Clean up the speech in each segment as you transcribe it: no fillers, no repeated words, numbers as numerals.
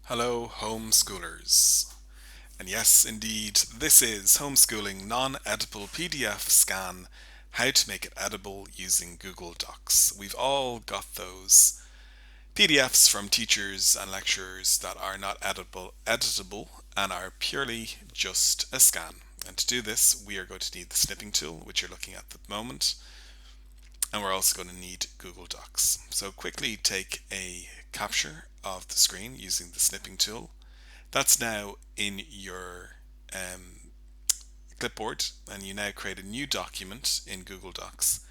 Hello, homeschoolers. And yes, indeed, this is Homeschooling Non-Editable PDF Scan, How to Make It Editable Using Google Docs. We've all got those PDFs from teachers and lecturers that are not editable and are purely just a scan. And to do this, we are going to need the snipping tool, which you're looking at the moment, and we're also going to need Google Docs. So quickly take a capture of the screen using the snipping tool. That's now in your clipboard, and you now create a new document in Google Docs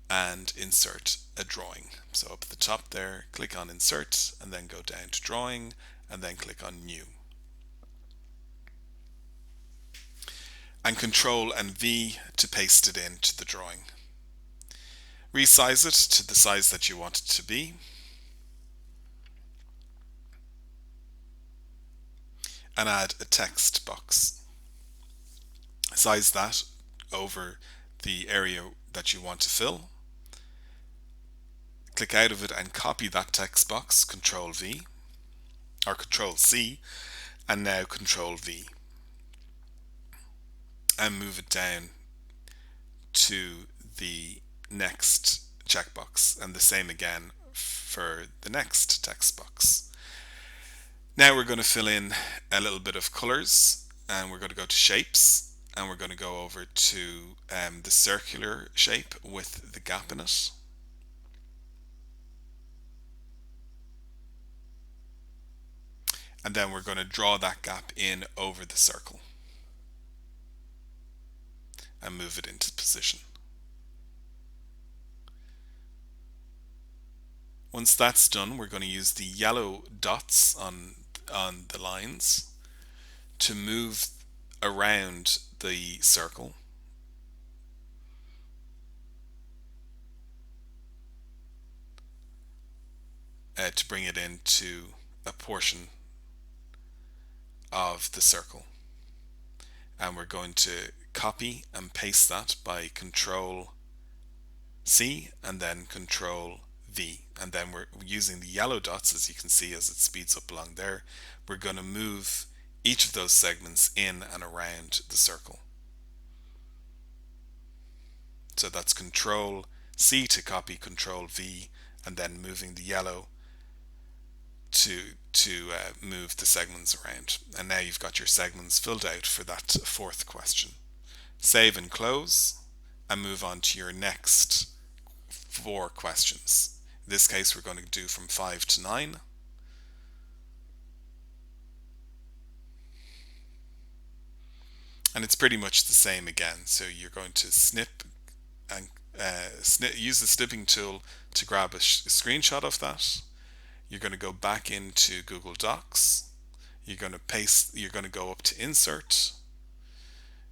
and insert a drawing. So up at the top there, click on Insert and then go down to Drawing and then click on New. And Control and V to paste it into the drawing. Resize it to the size that you want it to be. And add a text box. Size that over the area that you want to fill. Click out of it and copy that text box, Control V or Control C, and now Control V, and move it down to the next checkbox, and the same again for the next text box. Now we're going to fill in a little bit of colors, and we're going to go to shapes, and we're going to go over to the circular shape with the gap in it. And then we're going to draw that gap in over the circle and move it into position. Once that's done, we're going to use the yellow dots on the lines to move around the circle. To bring it into a portion of the circle. And we're going to copy and paste that by Control C and then Control V. And then we're using the yellow dots, as you can see as it speeds up along there. We're going to move each of those segments in and around the circle. So that's Control C to copy, Control V, and then moving the yellow to move the segments around. And now you've got your segments filled out for that fourth question. Save and close and move on to your next 4 questions. In this case, we're going to do from 5 to 9. And it's pretty much the same again. So you're going to snip and use the snipping tool to grab a screenshot of that. You're going to go back into Google Docs. You're going to paste. You're going to go up to Insert.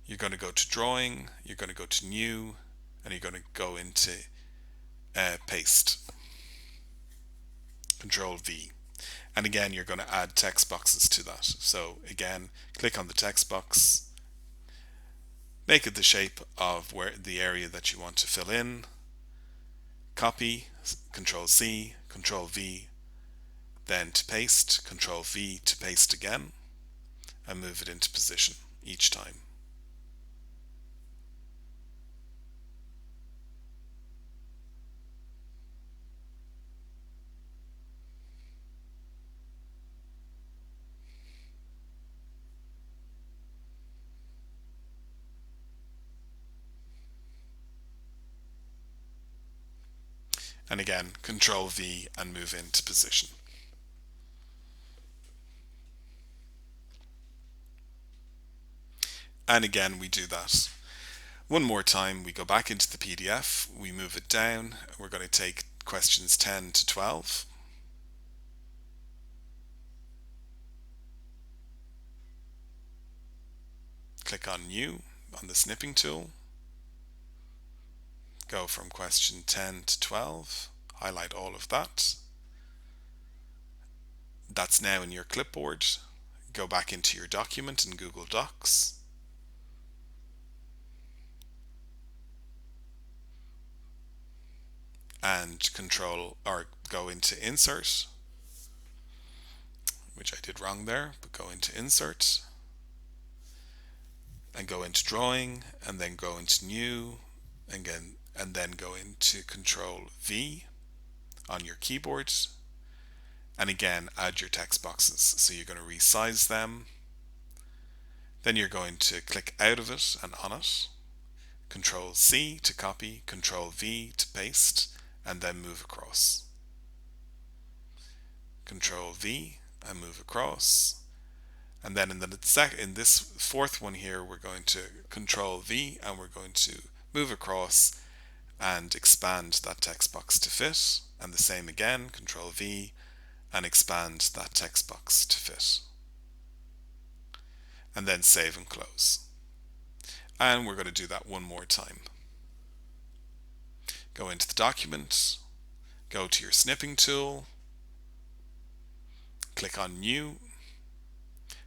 You're going to go to Drawing. You're going to go to New, and you're going to go into Paste. Control V. And again, you're going to add text boxes to that. So again, click on the text box. Make it the shape of where the area that you want to fill in. Copy, Control C, Control V, then to paste, Control V to paste again, and move it into position each time. And again, Control V and move into position. And again, we do that. One more time, we go back into the PDF, we move it down, we're going to take questions 10 to 12. Click on New on the snipping tool. Go from question 10 to 12, highlight all of that. That's now in your clipboard. Go back into your document in Google Docs. And go into Insert. which I did wrong there, but go into Insert and go into Drawing, and then go into New, again, and then go into Control V on your keyboard, and again add your text boxes. So you're going to resize them, then you're going to click out of it and on it, Control C to copy, Control V to paste, and then move across. Control V and move across. And then in this fourth one here, we're going to Control V and we're going to move across and expand that text box to fit. And the same again, Control V and expand that text box to fit. And then save and close. And we're going to do that one more time. Go into the document, go to your snipping tool, click on New,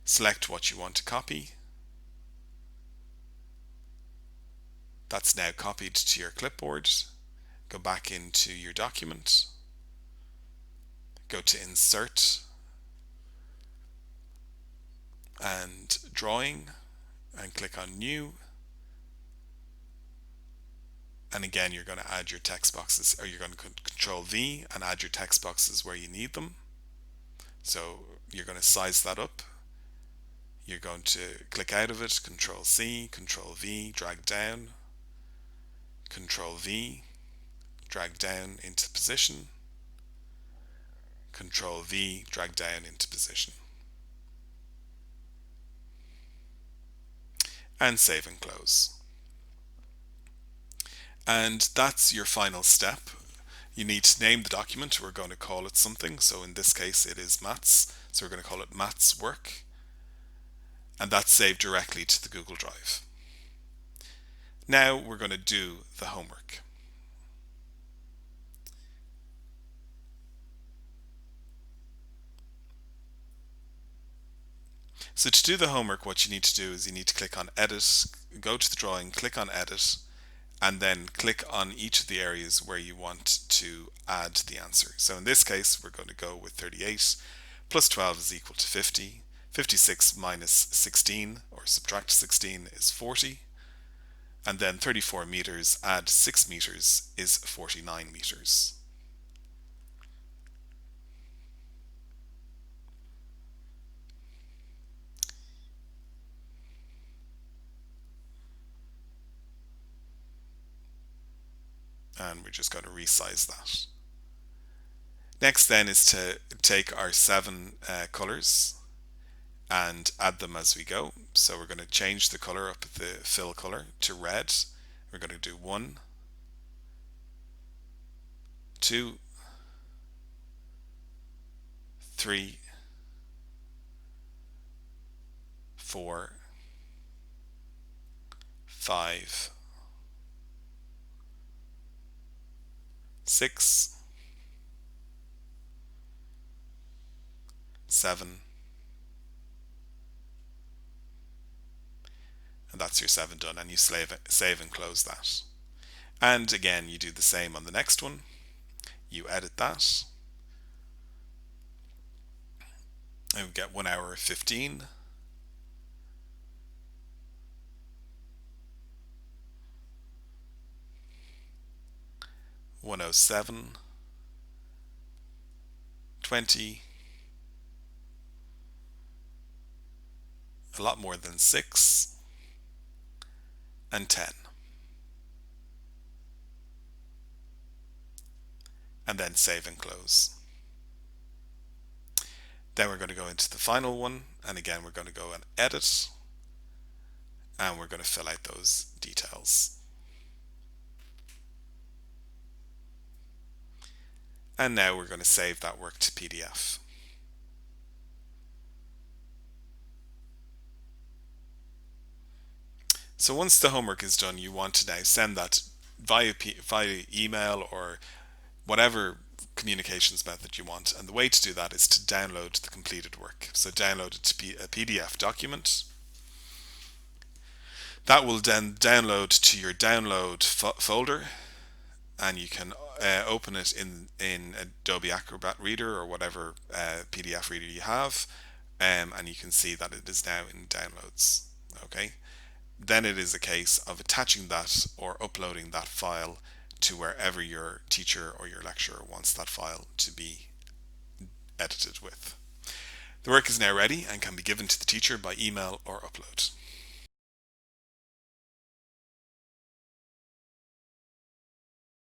select what you want to copy. That's now copied to your clipboard. Go back into your document, go to Insert and Drawing, and click on New. And again, you're going to add your text boxes, or you're going to Control V and add your text boxes where you need them. So you're going to size that up. You're going to click out of it, Control C, Control V, drag down, Control V, drag down into position, Control V, drag down into position. And save and close. And that's your final step. You need to name the document. We're going to call it something. So in this case, it is Maths. So we're going to call it Maths Work. And that's saved directly to the Google Drive. Now we're going to do the homework. So to do the homework, what you need to do is you need to click on Edit, go to the drawing, click on Edit, and then click on each of the areas where you want to add the answer. So in this case, we're going to go with 38 plus 12 is equal to 50. 56 minus 16, or subtract 16, is 40. And then 34 meters add 6 meters is 49 meters. And we're just going to resize that. Next then is to take our 7 colors and add them as we go. So we're going to change the color up at the fill color to red. We're going to do 1, 2, 3, 4, 5, 6, 7, and that's your 7 done, and you save and close that. And again, you do the same on the next one. You edit that, and we get 1 hour 15. $107, 20, a lot more than 6, and 10. And then save and close. Then we're going to go into the final one, and again we're going to go and edit, and we're going to fill out those details. And now we're going to save that work to PDF. So once the homework is done, you want to now send that via email or whatever communications method you want. And the way to do that is to download the completed work. So download it to a PDF document. That will then download to your download folder. and you can open it in Adobe Acrobat Reader or whatever PDF reader you have, and you can see that it is now in downloads. Okay, then it is a case of attaching that or uploading that file to wherever your teacher or your lecturer wants that file to be edited with. The work is now ready and can be given to the teacher by email or upload.